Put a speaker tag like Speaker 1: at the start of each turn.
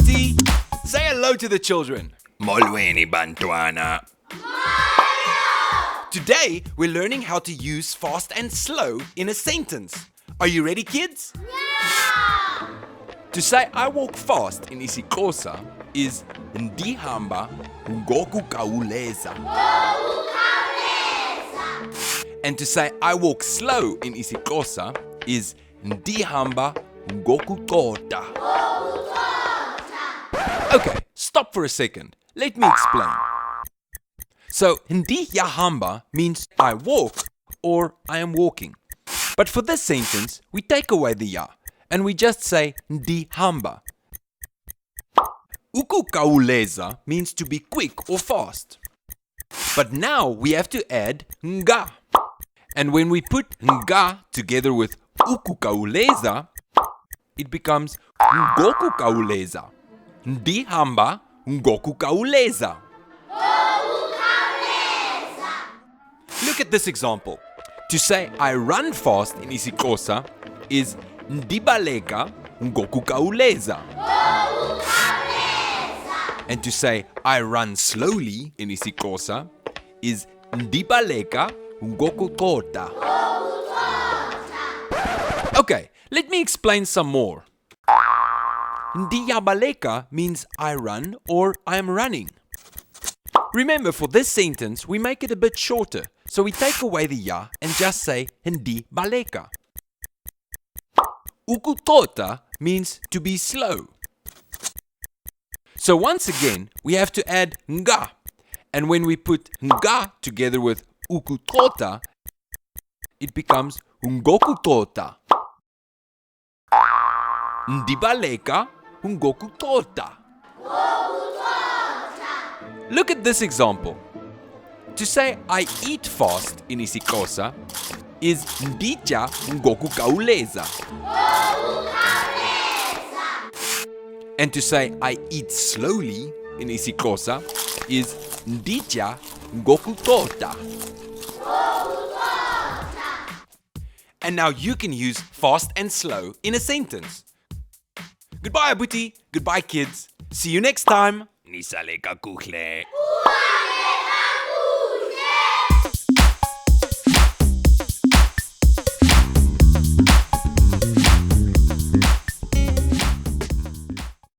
Speaker 1: Abuti. Say hello to the children.
Speaker 2: Molweni bantwana.
Speaker 1: Today, we're learning how to use fast and slow in a sentence. Are you ready, kids?
Speaker 3: Yeah!
Speaker 1: To say I walk fast in isiXhosa is Ndihamba, ngokukhawuleza. And to say I walk slow in isiXhosa is Ndihamba, ngokucotha. Okay, stop for a second. Let me explain. So, Ndihamba means I walk or I am walking. But for this sentence, we take away the ya and we just say Ndihamba. Ngokukhawuleza means to be quick or fast. But now we have to add nga. And when we put nga together with ngokukhawuleza, it becomes ngokukhawuleza. Ndihamba ngokukhawuleza. Look at this example. To say I run fast in isiXhosa is Ndibaleka ngokukhawuleza. And to say I run slowly in isiXhosa is Ndibaleka ngokucotha. Okay, let me explain some more. Ndibaleka means I run or I am running. Remember, for this sentence, we make it a bit shorter. So we take away the ya and just say Ndibaleka. Ngokucotha means to be slow. So once again, we have to add nga. And when we put nga together with ngokucotha, it becomes ngokucotha. Ndibaleka ngokucotha. Look at this example. To say I eat fast in isiXhosa is Nditya ngokukhawuleza. And to say I eat slowly in isiXhosa is Nditya ngokucotha. And now you can use fast and slow in a sentence. Goodbye, Abuti. Goodbye, kids. See you next time.
Speaker 2: Nisaleka kuhle.
Speaker 3: Wow!